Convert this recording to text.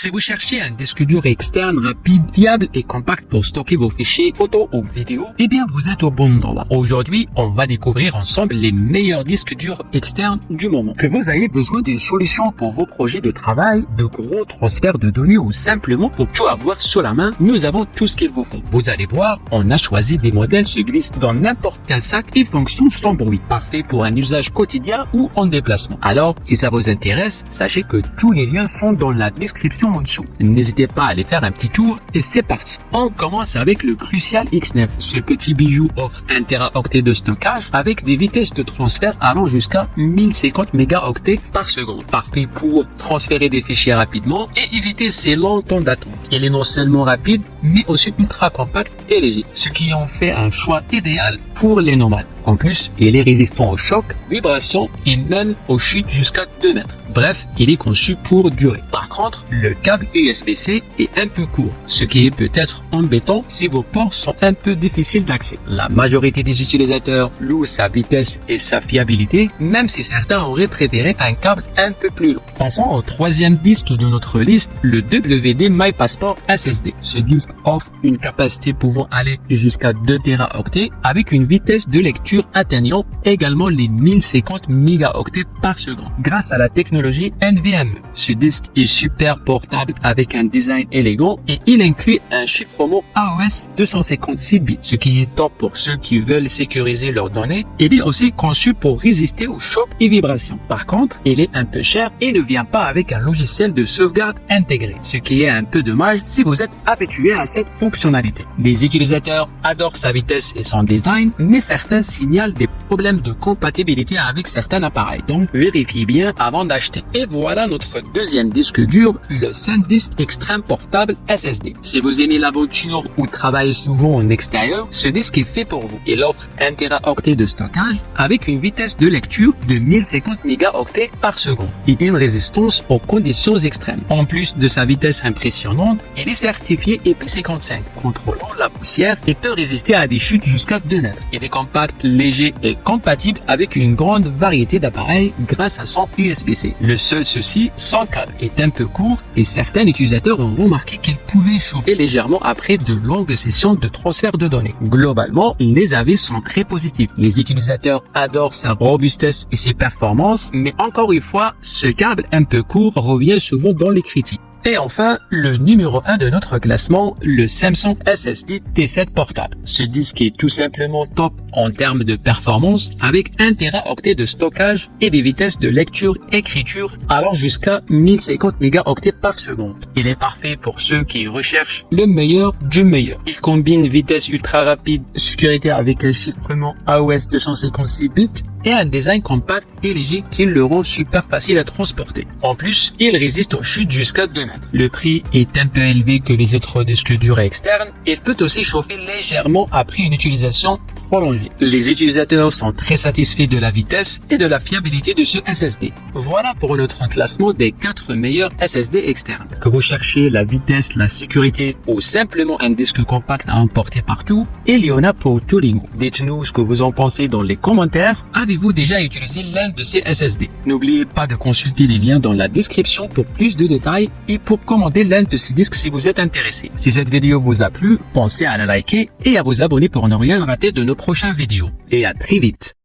Si vous cherchez un disque dur externe rapide, fiable et compact pour stocker vos fichiers, photos ou vidéos, eh bien vous êtes au bon endroit. Aujourd'hui, on va découvrir ensemble les meilleurs disques durs externes du moment. Que vous ayez besoin d'une solution pour vos projets de travail, de gros transferts de données ou simplement pour tout avoir sous la main, nous avons tout ce qu'il vous faut. Vous allez voir, on a choisi des modèles se glissent dans n'importe quel sac et fonctionnent sans bruit. Parfait pour un usage quotidien ou en déplacement. Alors, si ça vous intéresse, sachez que tous les liens sont dans la description en dessous. N'hésitez pas à aller faire un petit tour et c'est parti. On commence avec le Crucial X9. Ce petit bijou offre 1 Teraoctet de stockage avec des vitesses de transfert allant jusqu'à 1050 mégaoctets par seconde. Parfait pour transférer des fichiers rapidement et éviter ces longs temps d'attente. Il est non seulement rapide, mais aussi ultra compact et léger, ce qui en fait un choix idéal pour les nomades. En plus, il est résistant aux chocs, vibrations et même aux chutes jusqu'à 2 mètres. Bref, il est conçu pour durer. Par contre, le câble USB-C est un peu court, ce qui est peut-être embêtant si vos ports sont un peu difficiles d'accès. La majorité des utilisateurs louent sa vitesse et sa fiabilité, même si certains auraient préféré un câble un peu plus long. Passons au troisième disque de notre liste, le WD My Passport SSD. Ce disque offre une capacité pouvant aller jusqu'à 2 Teraoctets avec une vitesse de lecture atteignant également les 1050 mégaoctets par seconde. Grâce à la technologie NVMe, ce disque est super portable avec un design élégant et il inclut un chiffrement AOS 256 bits, ce qui est top pour ceux qui veulent sécuriser leurs données. Il est aussi conçu pour résister aux chocs et vibrations. Par contre, il est un peu cher et ne vient pas avec un logiciel de sauvegarde intégré, ce qui est un peu dommage si vous êtes habitué à cette fonctionnalité. Les utilisateurs adorent sa vitesse et son design, mais certains signalent des problèmes de compatibilité avec certains appareils, donc vérifiez bien avant d'acheter. Et voilà notre deuxième disque dur, le SanDisk Extreme Portable SSD. Si vous aimez l'aventure ou travaillez souvent en extérieur, ce disque est fait pour vous. Il offre 1 Teraoctet de stockage avec une vitesse de lecture de 1050 mégaoctets par seconde et une résistance aux conditions extrêmes. En plus de sa vitesse impressionnante, il est certifié IP55, contrôlant la poussière et peut résister à des chutes jusqu'à 2 mètres. Il est compact, léger et compatible avec une grande variété d'appareils grâce à son USB-C. Le seul souci, son câble est un peu court et certains utilisateurs ont remarqué qu'il pouvait chauffer légèrement après de longues sessions de transfert de données. Globalement, les avis sont très positifs. Les utilisateurs adorent sa robustesse et ses performances, mais encore une fois, ce câble un peu court revient souvent dans les critiques. Et enfin, le numéro 1 de notre classement, le Samsung SSD T7 portable. Ce disque est tout simplement top en termes de performance avec 1 Teraoctet de stockage et des vitesses de lecture-écriture allant jusqu'à 1050 mégaoctets par seconde. Il est parfait pour ceux qui recherchent le meilleur du meilleur. Il combine vitesse ultra rapide, sécurité avec un chiffrement AOS 256 bits et un design compact et léger qui le rend super facile à transporter. En plus, il résiste aux chutes jusqu'à 2 mètres. Le prix est un peu élevé que les autres disques durs externes. Il peut aussi chauffer légèrement après une utilisation prolongée. Les utilisateurs sont très satisfaits de la vitesse et de la fiabilité de ce SSD. Voilà pour notre classement des 4 meilleurs SSD externes. Que vous cherchez la vitesse, la sécurité ou simplement un disque compact à emporter partout, il y en a pour tous les goûts. Dites-nous ce que vous en pensez dans les commentaires. Avez-vous déjà utilisé l'un de ces SSD? N'oubliez pas de consulter les liens dans la description pour plus de détails et pour commander l'un de ces disques si vous êtes intéressé. Si cette vidéo vous a plu, pensez à la liker et à vous abonner pour ne rien rater de nos prochaines vidéos. Et à très vite.